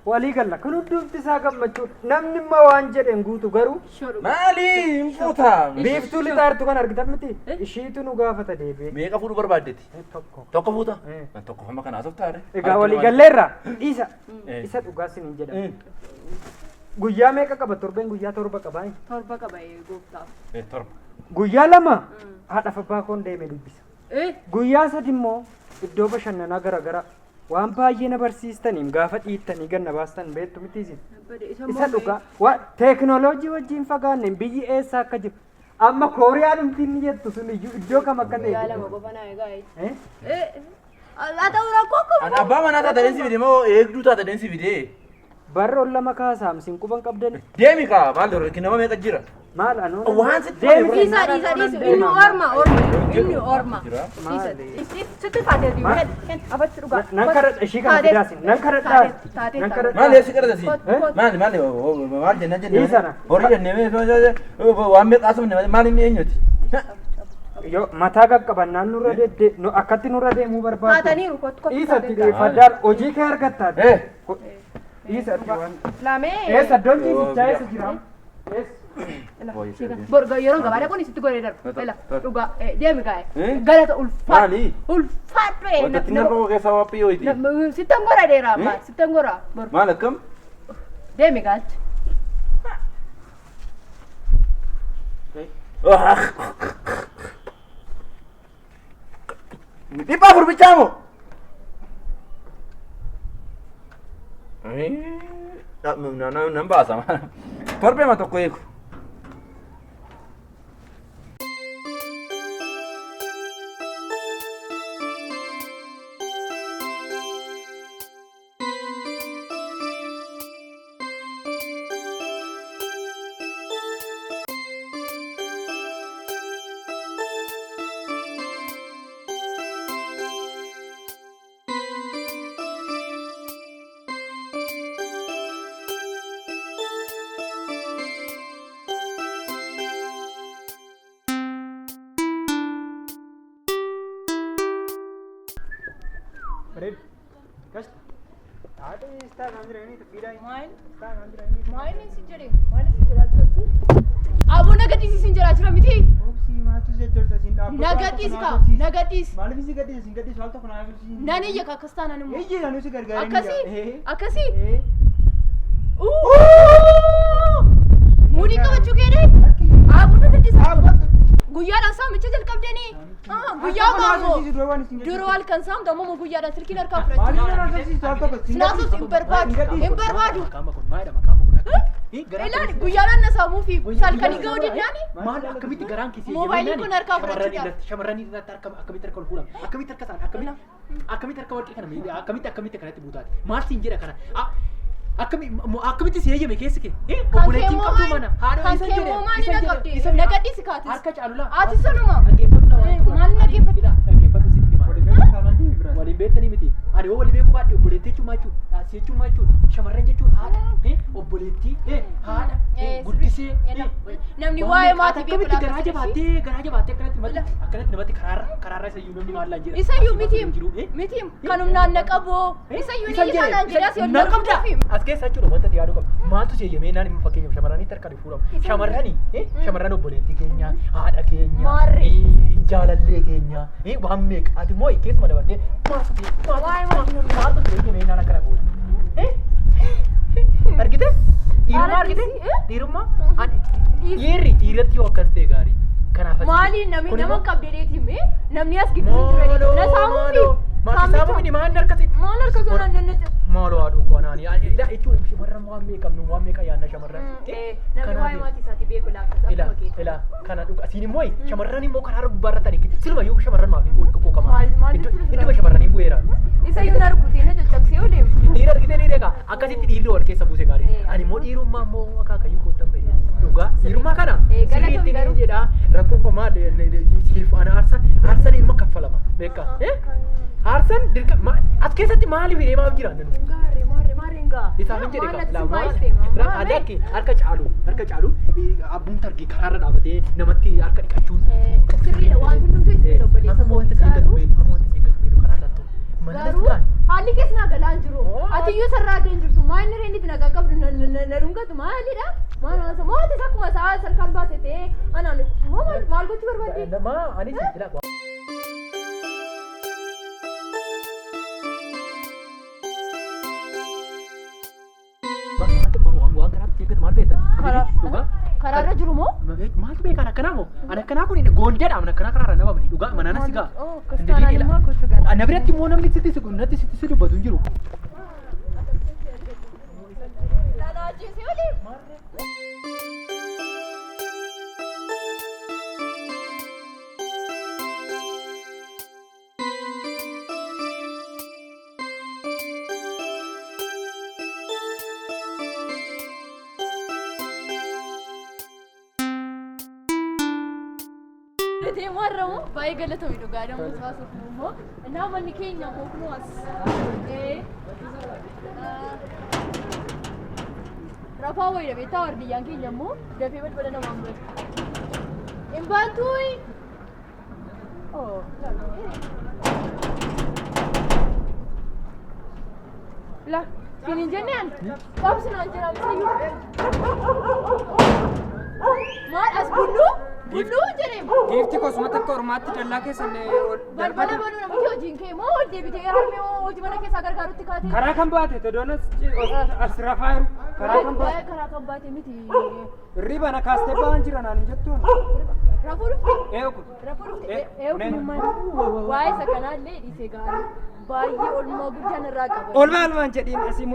walii galla kun hundumti isaa gammachuu namni immoo waan jedheen guutu garuu maali infuta biiftuu lixaartu kan argitan miti ishiitu nu gaafata deebi'ee meeqa fuudhu barbaaddetti tokko fuuta tokko hamma kana asoftaadha egaa walii galleerra isa dhugaa siniin jedhama guyyaa meeqa qaba torbeen guyyaa torba qabaa torba qaba gooftaaf torba guyyaa lama haadhaaf abbaa koon deemee dubbisa guyyaa sadi immoo iddoo bashannanaa gara waan baay'ee na barsiistaniin gaafa dhiittanii ganna baastan beektu miti isin isa dhugaa teekinooloojii wajjin fagaanne biyyi eessa akka jiru amma kooriyaa dhumtiin ni jettu sun iddoo kam akka ta'e guyyaa lama qofa naa egaa haa ta'u rakkoo akka abbaa manaa taatanii si fide moo eegduu taatanii si fide barroon lama kaasaam sin quban qabdani deemi kaa maal dura kinama meeqa jira maal anoo waan sitti deemi isa inni orma sitti taatee diiwwan abatti dhugaa nan kadhadha ishii kana fidaasin nan kadhadha maal eessi kadhadasi maal jenna horii jennee waan meeqa asumne maal inni eenyuti yo mataa qaqqabannaan nurra dedde no akkatti nurra deemuu barbaadu taataniiru kottu isatti deeffadaan hojii kee argattaati isatti waan lamee saddoon ciisichaa eessa jira borga yeroo gabaadha kun isitti godhee darbu ela dhugaa deemi gaa'e galata ulfaadhu wanti nama koo keessaa wappii hoyti sittan gora dheeraa maal sittan gora maal akkam deemi gaachi dhibba afur bichaamoo nan baasa torbeema tokko eegu Red, kas, ada istaan andra ini tidak main istaan andra ini. main si jira jirti abu nagatis sin jira jira miti Oksi matu je jorta sin apa? nagatis Malam isi gadis soal tu kena si. nani ya kakastan anu Iya, anu si gargara. akasi mudi ka bachu ke deh abu nagatis guyyaadhaan saamicha jalqabdanii guyyaa maamoo duroo halkan saamtu ammoo guyyaadhaan silkiin harkaa fudhachuu sinaasus hin barbaadu ilaali guyyaadhaan na saamuu fi salkanii ga'uu diddaani maal akkamitti garaan keessi moobaayilii kun harkaa fudhachuudhaaf shamarranii irratti akkamitti harka ol fuudhama akkamitti harka isaan akkamitti harka warqii kana akkamitti kanatti buutaati maal siin jedha kana akkamitti si eeyyame keessi kee obboleettiin qabdu mana haadha isa jedhe nagadhiisi kaatis harka caalulaa ati sanuma maal dhaggeeffadhu sitti hima waliin beektanii miti ani yoo walii beekuu baadhe obboleettii jechuun maal jechuudha asii jechuun maal jechuudha shamarran jechuun haadha obboleettii haadha guddisee namni waa'ee maatii beeku akkamitti garaa jabaattee akkanatti namatti karaarra isayyuu namni maal laan jedha isayyuu mitiim kanumnaan na qaboo isayyuu ni isaanaan jedhaa si ol qabdafi as keessa jechuudha wanta yaaduu qabu maaltu si eeyyamee naan immoo fakkeenyaaf shamarranitti harka fuudhamu shamarran obboleettii keenya haadha keenya jaalallee keenya waan meeqa ati immoo keessuma dabartee maaltu si eeyyamee naan akkana goote argite dhiirummaa dhiiratti yoo akkas ta'e gaarii kanaaf maali namni nama qabdeetiin namni as gidduu ture na saamuu fi maal harkasi onaan nannacha maaloo haadhu konaani ila jechuun shamarran waan meeqamnu waan meeqa yaadna shamarran namni waa'ee maatii isaati beeku laaffasaa ila kana dhuga asiin immoo shamarran immoo karaa gubbaarratti ani silma yoo shamarran maaf qoqqama idduma shamarranii bu'eera isayyuu na rukutee na caccabsee oo deemu dhiira argitee dhiira egaa akkasitti dhiirri wal keessa buuse gaarii ani immoo dhiirummaa immoo akaakayyuu koottan fayyada dhugaa dhiirummaa kana sirriitti ni jedha rakkoon koo maal siif ana aarsan ilma kaffalama beekaa aarsan dirqa as keessatti maaliif deemaaf jira maaringaa isaafin jedhe laamaa adakki harka caalu abbuun targii karaarra dhaabatee namatti harka dhiqachuun sirriidha waan hundumtuu isin obboleessa wanta si eeggatu karaarra garuu haalli keessaa galaan jiru atiyyuu sarraa addeen jirtu maa inni gochuu barbaadde? Nama anis jira. Waan kanaatti eeggatu maal beektan? Karaarra jiru moo? Maaltu beekan akkanaa moo? Ani akkanaa kun goondeedha mana akkanaa karaarra nama bani dhugaa manaan as gaa. Kastaan immoo kottu gala. Na biratti immoo namni sitti siqu natti sitti si dubbatu hin jiru. Lalaajisee olii. Tee marramu baay'ee galatoomi dhugaa damuu taasisuuf immoo innaa manni keenya booknuu as rafaa wayida beektaa wardiyyaan keenya immoo dafee balbala namaan bada hin baantuuyi la siin hin jenneen qabsinaan jiraamsayyuu maal as bulluu bulluu jedhemu Giifti kosuma takka ormaatti dallaa keessan balbala banuu namatti hojiin kee moo ol deebitee harmee moo hojii mana keessaa gargaarutti kaatee karaa kan baate todoonas as rafaa jiru karaa kan baate miti hirriba na kaastee ba'an jira naan hin jettuun rafuu dhufte eegu rafuu dhufte eegu waa'ee isa kanaallee dhiisee gaarii baay'ee olmaa guddaan irraa qaba olmaan jedhiin asii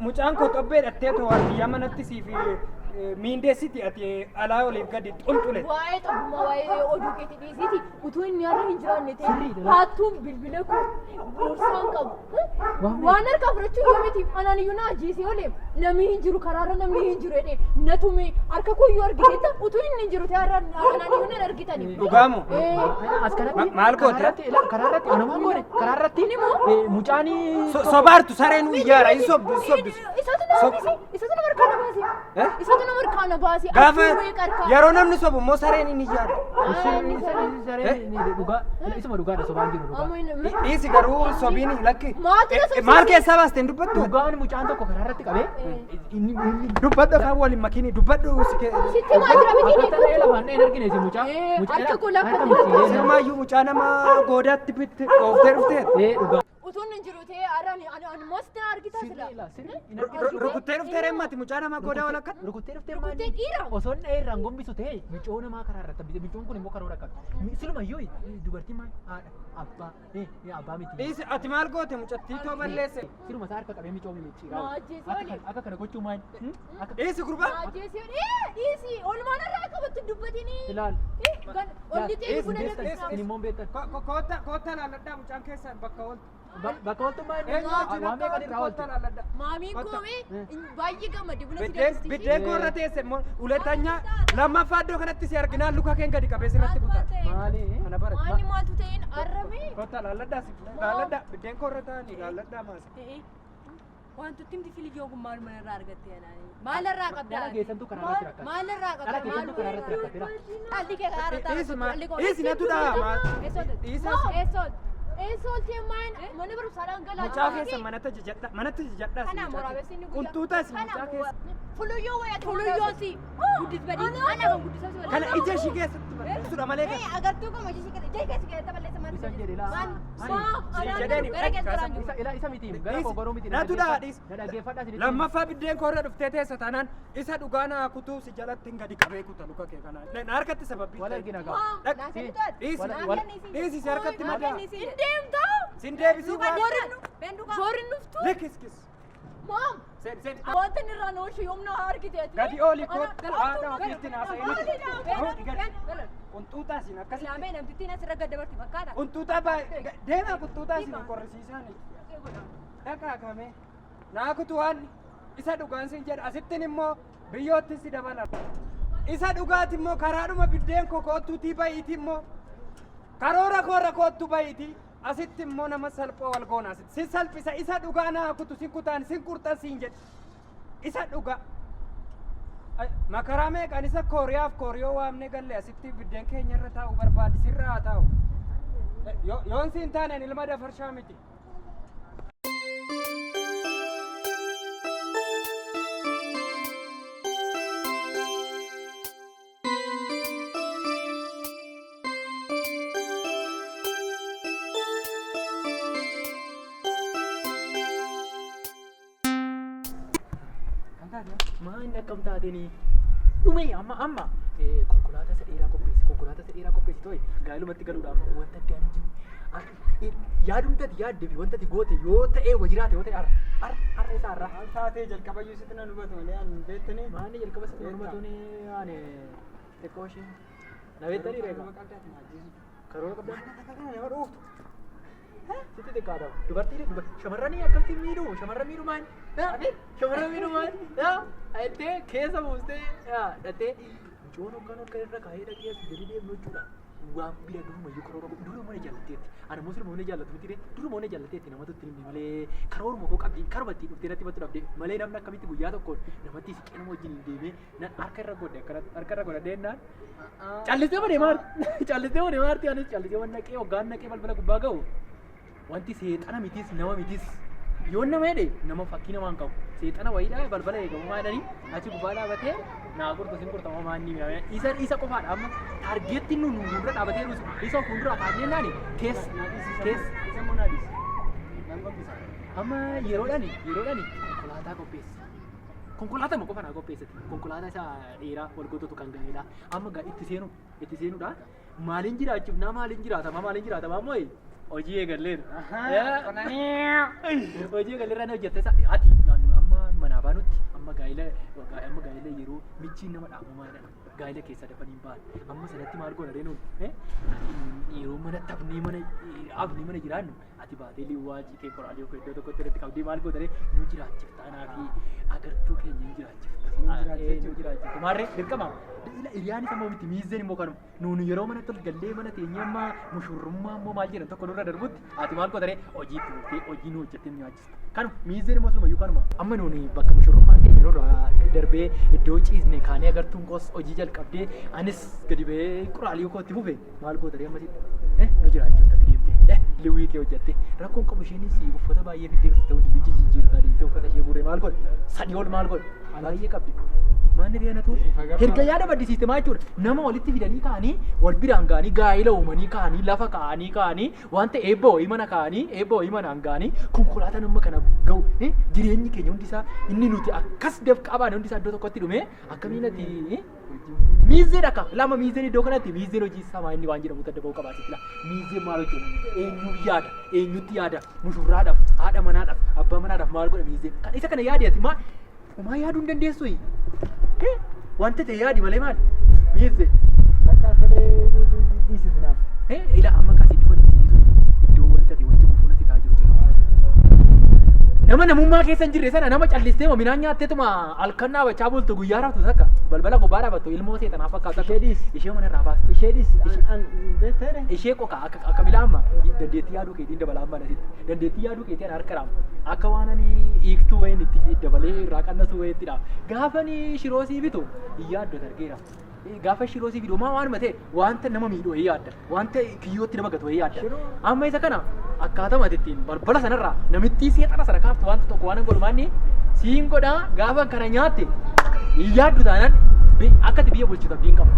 mucaan koo xobbee dhattee too wardiyyaa manatti siif miindeessiti ati alaa oliif gadi xulxule waa'ee xobbummaa waa'ee oduu keetti dhiisiiti utuu inni har'a hin jiraanne ta'e haattuun bilbila koo boorsaan qabu waan harkaa fudhachuu yoo miti anaan iyyuu na ajjeesee olee namni hin jiru karaarra namni hin jiru jedhee na tume harka koo iyyuu argiteetta utuu inni hin jiru ta'e har'a anaan iyyuu nan argitani dhugaamu As kanatti maal goote? Karaarratti anamaan goone karaarratti mucaanii sobaartu sareen iyyaara hin sobbisu isatu nama harkaana baase isatu nama harkaana baase gaafa yeroo namni sobu immoo sareen hin iyyaara isuma dhugaadha sobaan jiru dhugaa. dhiisi garuu sobiin lakki maal keessaa baaste hin dubbattu Dhugaan mucaan tokko karaarratti qabee dubbadhu afaan waliin makiinii dubbadhu sitti maa jira miti ta'ee lafaan hin argine si mucaa. akka kulaafatti sirmaayyuu mucaa nama goodaatti bitte ooftee dhufteet Dhugaa. utuun hin jiru ta'e araan animas na argita sila rukuttee dhuftee reemmati mucaa nama goodaa wal akka Rukuttee dhuftee Rukuttee dhiira. Osoo inni irraan gombisu ta'e micoo namaa karaarratti bite micoon kun immoo karoora qaba. Silumayyuu dubartiin maal haadha abbaa abbaa miti. dhiisi ati maal goote mucattii too balleesse Siluma isaa harka qabee micoo Ajjeesee akka kana gochuu maal? dhiisi gurbaa ajjeesee dhiisi olmaan irraa qabatti dubbatini Ilaal. olli ta'e buna Beektan dabarsaa immoo beektan. koottaa laalladhaa mucaan keessaan bakka ooltu Bakka ooltummaa waan beekan irraa oolti. maamiin koomee baay'ee gammade buna si biddeen koorra teesse immoo uletanyaa lammaffaa iddoo kanatti si arginaan luka keen gadi qabee sirratti kutaa Maali? kana bara waan maaltu ta'een arrame koottaa laalladhaa biddeen koorra ta'anii laalladhaa maasa wantooti himti filiyyoo kun maal mana irraa argatte yanaani maalirraa qabdaa Dhala geessantu karaarratti rakkata. maalirraa Dhala qabdaa geessantu karaarratti rakkatira. dhalli kee karaarratti dhiisi natu dhaa eessooltee maan mana barumsaadhaan galaa mucaa keessa manatti jajadhaa Kana muraabessi ni quntuutaas mucaa keessa fuluyyoo wayya fuluyyoosi guddis badii ana kan guddisas wala kana ija ishii keessatti balleessudha malee kan agartuu kama ija keessi keessatti balleessa maal Isan jedhe laa. jedheeni Isa miti gara kogoroo miti. natu dhaa dhiisi Dhaggeeffadhaa isinitti. lammaffaa biddeen koorra dhuftee teessa taanaan isa dhugaa naa kutuu si jalatti hin gadi qabee kuta luka kee kanaa na harkatti sababbii Wal argina gaa. dhiisi si harkatti madaa deemtaa sin deebisii borin nuftu likiskis maam sen wanta nirraa nooshu yoomna argiteeti gadi ooli kootti haadha ofiitti naasa'ee quntuutaa sin akkas Laamee namtittiin asirra gad dabarti fakkaata. quntuutaa baay'ee deemaa quntuutaa sin qorrisiisaan dhaqaaqame naa kutuwaan isa dhugaan sin jedha asittin immoo biyyootti si dabalata isa dhugaati immoo karaadhuma biddeen koo koottuutii bayiiti immoo karoora koorra koottu bayiiti asitti immoo nama salphoo wal goona asitti sin salphisa isa dhugaa naa kutu sin kutaan sin qurxan sin jedhe isa dhugaa makaraa meeqan isa kooriyaaf kooriyoo waamne galle asitti biddeen keenya irra taa'u barbaadi sirra haa taa'u yoon siin taaneen ilma dafarshaa miti akkam taateenii dhume amma konkolaataa isa dheeraa qopheessi ta'e gaa'elumatti galuudhaaf wanta adda hin jiru. Yaadumtati yaadde fi wantati goote yoo ta'e wajiraate yoo ta'e har'a isaa har'a. Maal taatee jalqabayyuu sitti nan hubatu malee an beektanii. Maanni jalqaba sitti nan hubatuuni ani xiqqoo ishee. Na beektanii reegaa. Karoora qabdan. Nama dhooftu. Sitti xiqqaadha. Dubartiin shamarranii akkamitti miidhu? Shamarran miidhu maal? Shamarran miidhu maal? Ayittee keessa buustee dhattee mucoon hoggan irra kaa'ee dhageessu gadi deemnu jechuudha. Waan bira durumayyuu karoora duruma ni jaallatteetti. Ani immoo sirma ni jaallatu miti duruma ni jaallatteetti namatti itti himne malee karooruma koo qabdi karuma ittiin dhuftee natti battu dhabde malee namni akkamitti guyyaa tokkoon namatti siqee nama wajjin hin deemee harka irra godhe harka irra godhadhee naan callistee ma deemaarti anis callisee waan naqee hoggaan naqee balbala gubbaa ga'u wanti seexana mitis nama mitis yoon nama jedhe nama fakkii namaan qabu seexana wayiidha balbala eegamumaa jedhanii achi gubbaa dhaabatee naa gurta sin gurta maanni isa qofaadha amma targeettiin nu fuuldura dhaabatee nuti isa fuuldura kaasnee naani amma yeroodhani konkolaataa qopheessa konkolaataa ma qofa naa qopheessati konkolaataa isa dheeraa wal goototu kan ga'eedha amma itti seenuudha maaliin jiraatama ammoo hojii eegalleera. Hojii eegalleera na hojjette ati amma manaa baanutti amma gaa'ela yeroo michiin nama dhaabamaadha. Gaa'ela keessa dafanii ba'an amma sanatti maal goona reenuun yeroo mana taphni mana jiraannu ati baatee liiwwaajii kee qoraalee iddoo tokkotti irratti qabdee maal gootare nu jiraachifta anaa fi agartuu keenya nu jiraachifta. Maarree dirqama hiriyaan isa miti miizeen immoo kanuma nuuni yeroo mana tol gallee mana teenyee amma mushurrummaa immoo maal jedhan tokko nurra darbutti ati maal gootare hojii itti dhuftee hojii nu hojjettee nu nyaachista. Kanuma miizeen immoo sunumayyuu kanuma amma nuuni bakka mushurrummaan keenya nurra darbee iddoo ciisne kaanee agartuun koos hojii jalqabdee anis gadi ba'ee qoraalee kootti fufe maal gootare ammasitti nu jiraachifta deemte liwwii kee hojjette rakkoon qabu isheenis uffata baay'ee fiddee ta'uu biyyi jijjiirtaa deemte uffata ishee guuree maal godhe sadii ol maal godhe baay'ee qabdi maanni biyyanatu erga yaada baddisiiste maa jechuudha nama walitti fidanii kaanii wal biraan gaanii gaa'ila uumanii kaanii lafa kaanii wanta eebba wayii mana kaanii manaan gaanii konkolaataan amma kana ga'u jireenyi keenya hundisaa inni nuti akkas dafqaa baane hundisaa iddoo tokkotti dhume akkamiin ati miizeen akka lama miizeen iddoo kanatti miizeen hojii samaa inni waan jedhamu adda ba'uu qabaati fila miizeen maal hojjetu eenyutti yaada mushurraadhaaf haadha manaadhaaf abbaa manaadhaaf maal godha miizeen kan isa kana yaadi ati maal yaaduu hin dandeessu wanta ta'e yaadi malee maal miizeen Bakka affalee dhiisisnaaf. Ila amma kaasitti godhatu iddoo wanta ta'e wanti buufunatti taa'aa jiru nama namummaa keessa hin jirre sana nama callistee midhaan nyaatteetuma halkan dhaabachaa bultu guyyaa raaftu takka balbala gubbaa dhaabattu ilmoo seexanaaf fakkaatu akka ishee mana irraa baaste ishee qoqa akka milaamma dandeettii yaaduu keetiin dabalaa amma nasitti dandeettii yaaduu keetiin harka raamu akka waan ani hiiktuu wayiin itti dabalee irraa qannasuu wayiittidha gaafa ni shiroosii bitu yaaddu dargeera gaafa shiroosii bitu waan mate wanta nama miidhu yaadda wanta kiyyootti nama gatu yaadda amma isa kana akkaataa ittiin balbala sanarraa namitti seexana sana kaaftu wanta tokko waan golmaanni siin godhaa gaafa kana nyaatte yaaddu taanaan akkati biyya bulchitu abdiin qabu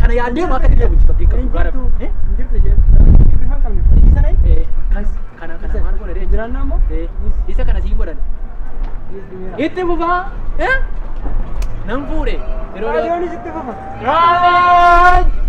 kana yaaddeemu akkati biyya bulchitu abdiin qabu gaara Injirti ishee bifaan qabne isa nai kana maal godhadee jiraannaa immoo isa kana siin godhan itti fufaa nan fuudhe raadiyoonis itti fufa. Raadiyoo!